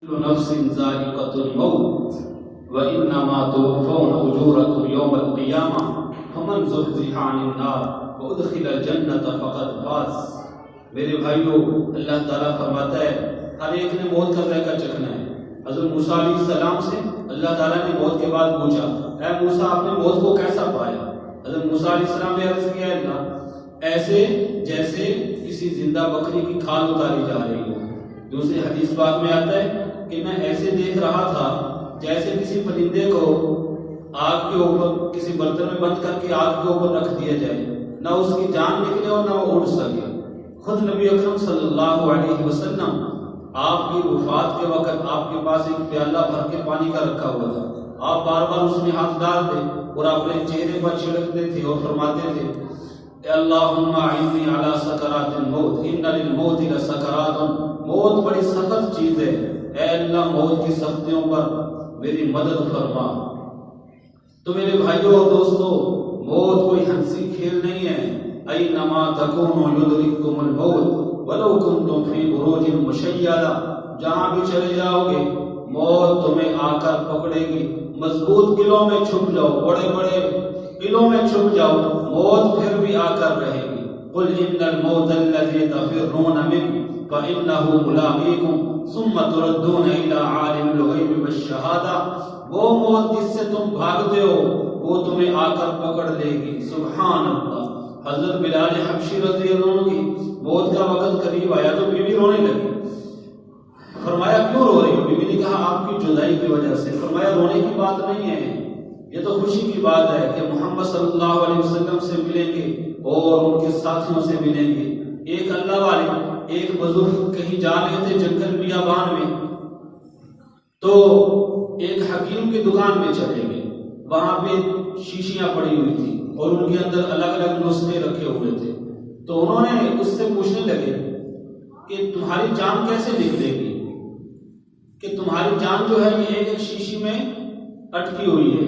كل نفس ذائقة الموت وإنما توفون أجوركم يوم القيامة فمن زحزح عن النار وأدخل الجنة فقد فاز۔ میرے بھائیو، اللہ تعالیٰ فرماتا ہے ہر ایک نے موت کا ذائقہ چکھنا ہے۔ حضرت موسیٰ علیہ السلام سے اللہ تعالیٰ نے موت کے بعد پوچھا، اے موسیٰ آپ نے موت کو کیسا پایا؟ حضرت موسیٰ علیہ السلام نے عرض کیا، اللہ ایسے جیسے کسی زندہ بکری کی کھال اتاری جا رہی ہو۔ دوسری حدیث پاک میں آتا ہے کہ میں ایسے دیکھ رہا تھا جیسے کسی پرندے کو آگ کے اوپر کسی برتن میں بند کر کے آگ کے اوپر رکھ دیا جائے، نہ اس کی جان نکلے اور نہ وہ اڑ سکے۔ خود نبی اکرم صلی اللہ علیہ وسلم آپ کی وفات کے وقت آپ کے پاس ایک پیالہ بھر کے پانی کا رکھا ہوا تھا، آپ بار بار اس میں ہاتھ ڈالتے اور اپنے چہرے پر چھڑکتے تھے اور فرماتے تھے، اے اللہم اعنی علی سکرات الموت ان للموت لسکرات، موت بڑی سخت چیز ہے، اے اللہ موت کی سختیوں پر میری مدد فرما۔ تو میرے بھائیوں اور دوستو، موت کوئی ہنسی کھیل نہیں ہے۔ اینما تکونوا یدرککم الموت ولو کنتم فی بروج مشیدہ، جہاں بھی چلے جاؤ گے موت تمہیں آ کر پکڑے گی۔ مضبوط قلعوں میں چھپ جاؤ، بڑے بڑے قلعوں میں چھپ جاؤ، موت پھر بھی آ کر رہے گی۔ قل ان الموت الذی تفرون منہ فانہ ملاقیکم ثم تردون الی عالم الغیب والشہادہ، وہ موت جس سے تم بھاگتے ہو وہ تمہیں آ کر پکڑ لے گی۔ سبحان اللہ۔ حضرت بلال حبشی رضی اللہ عنہ کی موت کا وقت قریب آیا تو بیوی رونے لگی۔ فرمایا کیوں رو رہی ہو؟ بیوی نے کہا آپ کی جدائی کی وجہ سے۔ فرمایا رونے کی بات نہیں ہے، یہ تو خوشی کی بات ہے کہ محمد صلی اللہ علیہ وسلم سے ملیں گے اور ان کے ساتھیوں سے ملیں گے۔ ایک اللہ والے، ایک بزرگ کہیں جا رہے تھے جنگل بیابان میں، تو ایک حکیم کی دکان میں چلے گئے، وہاں پہ شیشیاں پڑی ہوئی تھی اور ان کے اندر الگ الگ نسخے رکھے ہوئے تھے۔ تو انہوں نے اس سے پوچھنے لگے کہ تمہاری جان کیسے نکلے گی، کہ تمہاری جان جو ہے یہ ایک شیشی میں اٹکی ہوئی ہے۔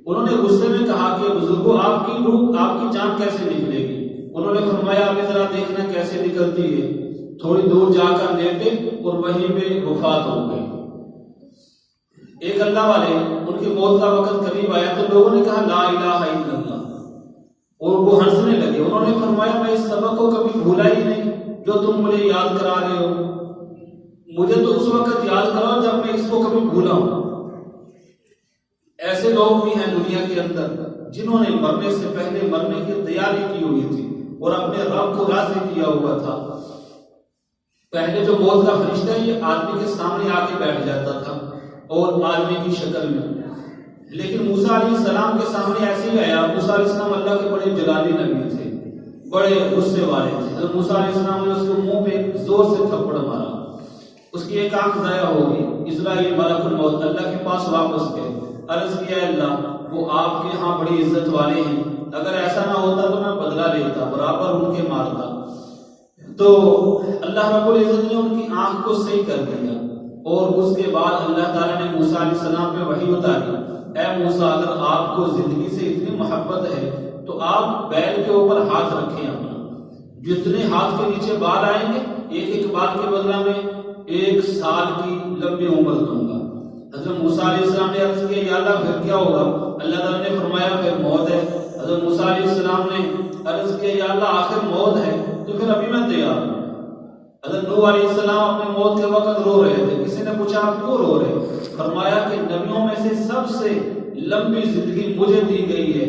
انہوں نے غصے میں کہا کہ بزرگوں آپ کی روح، آپ کی جان کیسے نکلے گی؟ انہوں نے فرمایا ابھی ذرا دیکھنا کیسے نکلتی ہے۔ تھوڑی دور جا کر لیٹے اور وہیں پہ وفات ہو گئی۔ ایک اللہ والے، ان کی موت کا وقت قریب آیا تو لوگوں نے کہا لا الہ الا اللہ، اور وہ ہنسنے لگے۔ انہوں نے فرمایا میں اس سبق کو کبھی بھولا ہی نہیں جو تم مجھے یاد کرا رہے ہو، مجھے تو اس وقت یاد کراؤ جب میں اس کو کبھی بھولا ہوں۔ ایسے لوگ بھی ہیں دنیا کے اندر جنہوں نے مرنے سے پہلے مرنے کی تیاری کی ہوئی تھی اور اپنے رب کو راضی کیا ہوا تھا۔ پہلے جو موت کا فرشتہ ہے یہ آدمی کے سامنے آ کے بیٹھ جاتا تھا اور آدمی کی شکل میں، لیکن موسیٰ علیہ السلام کے سامنے ایسے ہی آیا۔ موسیٰ علیہ السلام اللہ کے بڑے جلالی نبی تھے، بڑے غصے والے تھے۔ حضرت موسیٰ علیہ السلام نے اس کو منہ پہ زور سے تھپڑ مارا، اس کی ایک آنکھ ضائع ہو گئی۔ اسرائیل ملک الموت اللہ کے پاس واپس گئے، عرض کیا اللہ وہ آپ کے ہاں بڑی عزت والے ہیں، اگر ایسا نہ ہوتا تو میں بدلہ لیتا، برابر ان کے مارتا۔ تو اللہ رب العزت نے ان کی آنکھ کو صحیح کر دیا، اور اس کے بعد اللہ تعالیٰ نے موسیٰ علیہ السلام پہ وحی اتاری، اے موسیٰ اگر آپ کو زندگی سے اتنی محبت ہے تو آپ بیل کے اوپر ہاتھ رکھیں اپنا، جتنے ہاتھ کے نیچے بال آئیں گے ایک ایک بال کے بدلہ میں 1 سال کی لمبی عمر دوں گا۔ حضرت موسیٰ علیہ السلام نے عرض کیا یا اللہ پھر کیا ہوگا؟ اللہ تعالیٰ نے فرمایا پھر موت ہے۔ حضرت موسیٰ علیہ السلام نے عرض کیا یا اللہ آخر موت ہے تو پھر ابھی میں تیار ہوں۔ حضرت نوح علیہ السلام اپنے موت کے وقت رو رہے تھے، کسی نے پوچھا آپ کیوں رو رہے؟ فرمایا کہ نبیوں میں سے سب سے لمبی زندگی مجھے دی گئی ہے،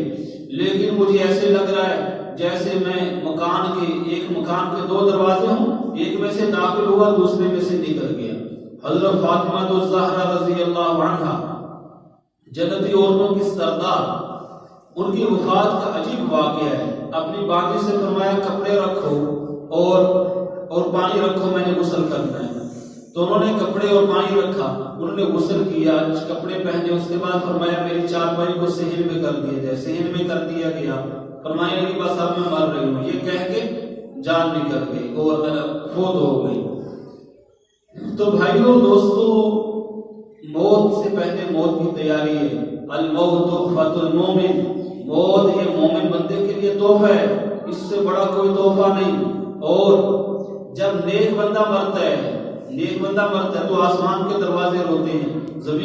لیکن مجھے ایسے لگ رہا ہے جیسے میں ایک مکان کے 2 دروازے ہوں، ایک میں سے داخل ہوا دوسرے میں سے نکل گیا۔ حضرت فاطمہ الزہرا رضی اللہ عنہا جنتی عورتوں کی سردار، ان کی وفات کا عجیب واقعہ ہے۔ اپنی باندھی سے فرمایا کپڑے رکھو اور پانی رکھو، میں نے غسل کرنا ہے۔ تو انہوں نے کپڑے اور پانی رکھا، انہوں نے غسل کیا، کپڑے پہنے، اس کے بعد فرمایا میری چارپائی کو صحن میں کر دیا جائے، صحن میں کر دیا گیا۔ فرمایا کہ بس اب میں مر رہی ہوں، یہ کہہ کے جان نکل گئی اور فوت ہو گئی۔ تو بھائیوں دوستو، موت سے پہلے موت کی تیاری ہے۔ الموت تحفۃ المومن، موت یہ مومن بندے کے لیے تحفہ ہے، اس سے بڑا کوئی تحفہ نہیں۔ اور جب نیک بندہ مرتا ہے نیک بندہ مرتا ہے تو آسمان کے دروازے روتے ہیں، زمین